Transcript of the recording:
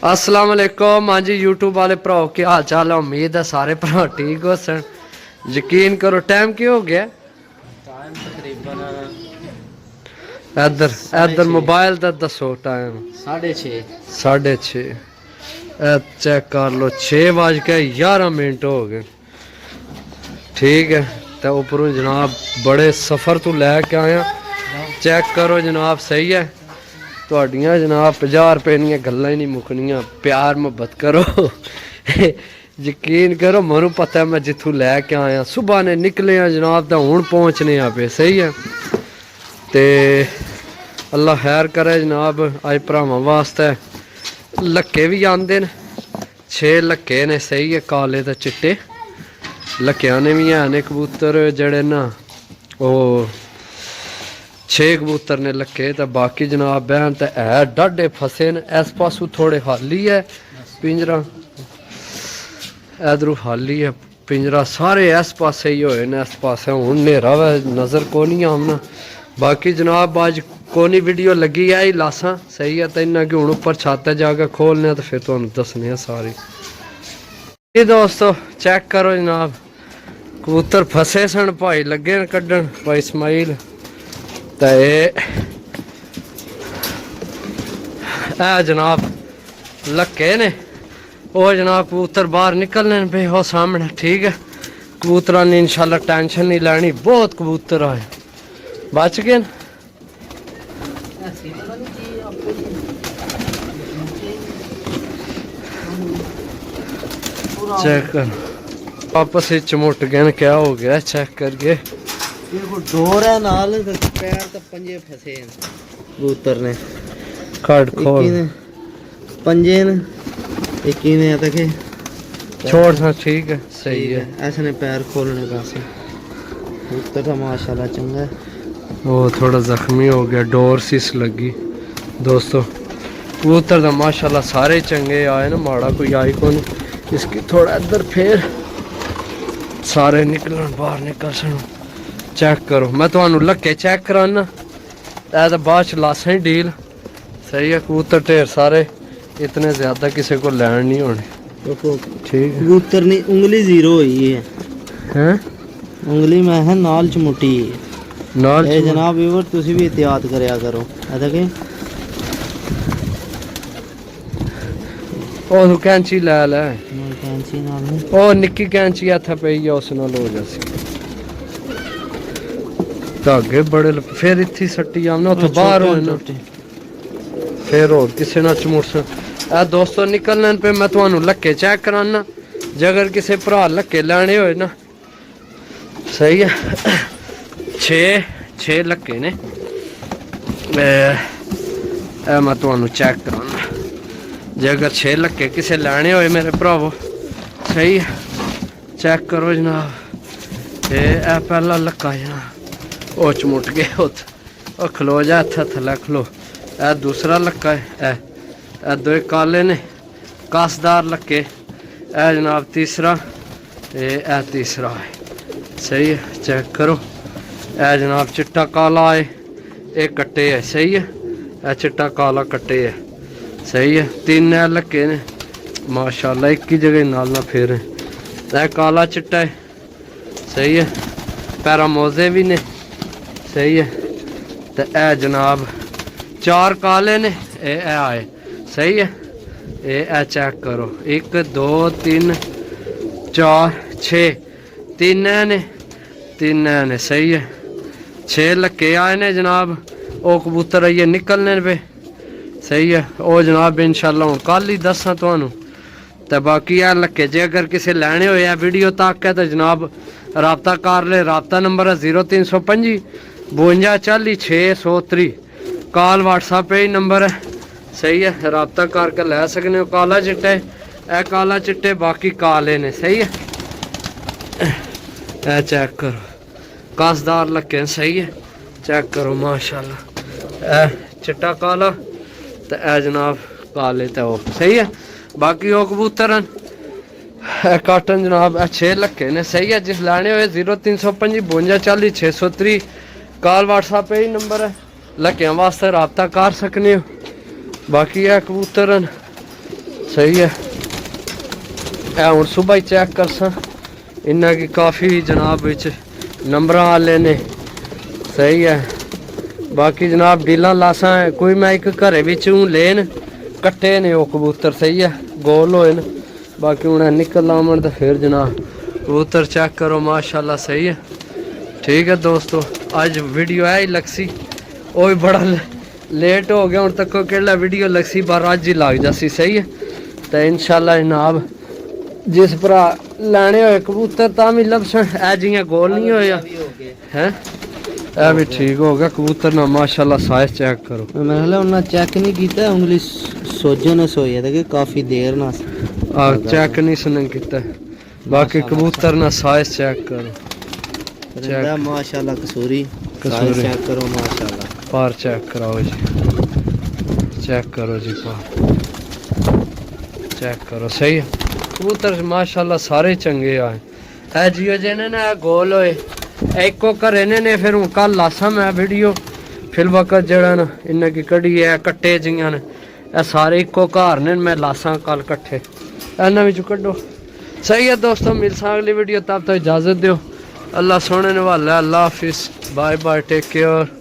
अस्सलाम वालेकुम। हाँ जी यूट्यूब वाले भराओ क्या हाल चाल है। उम्मीद है सारे भरा ठीक हो सन। यकीन करो टाइम क्यों हो गया टाइम तकरीबन इधर साढ़े इधर छे मोबाइल का दसो टाइम। 6:30। 6:30 चेक कर लो 6:11 हो गए। ठीक है तो उपरों जनाब बड़े सफ़र तो लैके आया। चेक करो जनाब सही है। ਤੁਹਾਡੀਆਂ जनाब 50 रुपए ਦੀਆਂ ਗੱਲਾਂ ही नहीं मुकनियां। प्यार मुहब्बत करो यकीन करो मनु पता है मैं जिथों लैके आया सुबह ने निकले हैं जनाब तो हूँ पहुँचने पे सही है। तो अल्लाह खैर करे जनाब अज भरावां वास्ते लक्के भी आंदे न 6 लक्के ने सही है काले तो चिट्टे लक्कियां ने भी है ने कबूतर जड़े ना वो 6 कबूतर ने लक्के तो बाकी जनाब बहन तो है डाढे फसे न। इस पासों थोड़े खाली है पिंजरा इधरों खाली है पिंजरा सारे इस पासे ही होए न। इस पासे हूँ नेरा वै नज़र को नहीं आमना। बाकी जनाब अज कोनी वीडियो लगी है ही लासा सही है तो इन्ना कि हूँ उपर छत जाके खोलने तो फिर तुहानू दसने सारी। ये दोस्तों चेक करो जनाब कबूतर फसे सन भाई लगे न कड्डन भाई इस्माइल तो जनाब लक्के ने वो जनाब कबूतर बाहर निकलने पे हो सामने। ठीक है कबूतरा ने इंशाल्लाह टेंशन नहीं लैनी। बहुत कबूतर आए बच गए चेक कर वापस ही चमुट गए क्या हो गया चेक करके। डोर है नाल पैर तो पंजे फसे हैं कबूतर ने खड़ खोल पंजे ने एक ही ने देखे छोड़ सा ठीक है सही है। ऐसे ने पैर खोलने पासे कबूतर तो माशाल्लाह चंगा है। वो थोड़ा जख्मी हो गया डोर सिस लगी दोस्तों। कबूतर तो माशाल्लाह सारे चंगे आए ना माड़ा कोई आई को नहीं। इसकी थोड़ा इधर फिर सारे निकलन बाहर निकल सन। चेक करो मैं तुहानू लक्के चेक कराना तो बाद च लासा ही डील सही है। कबूतर ढेर सारे इतने ज्यादा किसी को लैंड नहीं होने। ठीक है कबूतर ने उंगली जीरो हुई है हैं उंगली में है नाल चमुटी नाल ए जनाब व्यूअर तुसी भी एहतियात करया करो ऐसा कि ओ कैंची लै लै कैंची नाल ओ निक्की कैंची इत्थे पई है उस नाल हो जासी धागे बड़े फिर इत्थे सट्टी आमना उत्थे बाहर होए ना फिर होर किसी ना चमुड़स। ए दोस्तों निकलने पे मैं तुहानू लक्के चेक कराना जे अगर किसी भरा लक्के लैने होए ना सही है 6 लक्के ने मैं तुहानू चेक कराना जे अगर 6 लक्के किसी लैने होए मेरे भरावो सही है। चेक करो जनाब ए पहला लक्का जनाब वो चमुट गए उत खलो जा इत्थे थल्ले खलो। ए दूसरा लक्का है ए दो काले ने कसदार लक्के ए जनाब तीसरा ए तीसरा है सही है। चेक करो ए जनाब चिट्टा काला है ये कट्टे है सही है। ए चिट्टा काला कट्टे है सही है। 3 लक्के ने माशाल्लाह एक ही जगह नाल ना फेर है। काला चिट्टा है सही है। पैरा मोजे भी ने सही है। तो ए जनाब 4 काले ने ए आए सही है। ए चेक करो 1 2 3 4 6 तीन ने सही है। 6 लक्के आए ने जनाब वो कबूतर आइए निकलने पे सही है। वो जनाब इंशाल्लाह हूँ कल ही दसा तुहानू। तो बाकी है लक्के जे अगर किसी लैने होए वीडियो तक है तो जनाब रबता कर ले। रबता नंबर है 0325 52 40 630 कॉल व्हाट्सएप पे ही नंबर है सही है। रबता करके लै सकने हो। काला चिट्टा है ए काला चिट्टे बाकी काले ने सही है। ए चेक करो कसदार लक्के सही है। चेक करो माशाल्लाह ए चिट्टा काला तो ए जनाब काले तो वो सही है। बाकी वो कबूतर काटन जनाब 6 लक्के ने सही है। जिस लैने हुए 0325 52 40 630 कॉल व्हाट्सएप पे ही नंबर है। लक्कियां वास्ते रबता कर सकने हो। बाकी है कबूतर सही है। ए हुण सुबह ही चेक कर सा इन्ना की काफ़ी जनाब विच नंबर वाले ने। सही है। बाकी जनाब डीलां लासां कोई मैं एक घरे विचों लेन कट्टे ने वो कबूतर। सही है, गोल होए न। बाकी उन्हें निकल आवन तो फिर जनाब कबूतर चेक करो माशाल्लाह। सही है, ठीक है दोस्तों, आज वीडियो है ही लगसी वो भी बड़ा लेट हो गया हूँ तक केड़ा वीडियो लगसी पर अज ही लग जासी। सही है, तो इंशाल्लाह जनाब जिस भरा लैने होए कबूतर तां भी लभसन। ऐ जियां गोल नहीं होया है, ए भी ठीक हो गया कबूतर ना माशाल्लाह। साइज चेक करो। मैं उन्हें चेक नहीं किया, उंगली सोजन सोई है कि काफी देर ना चेक नहीं सुन किया। बाकी कबूतर ना साइज चेक करो। चेक माशाल्लाह कसूरी चेक करो माशाल्लाह। पार चेक कराओ जी, चेक करो जी पार चेक करो। सही है, कबूतर माशाल्लाह सारे चंगे आए। ए जियो जेने ना गोल होए एको घरे ने फिर हूँ कल लासा मैं वीडियो फिल वक्त जड़ा ना इन्हें की कड़ी है कट्टे जियां ने ए सारे इको घर ने मैं लासा कल कट्ठे इन्हों विचों कड्डो। सही है दोस्तों, मिलसा अगली वीडियो, तब तक इजाजत दो। अल्लाह सोने ने वाला। अल्लाह हाफिज, बाय बाय, टेक केयर।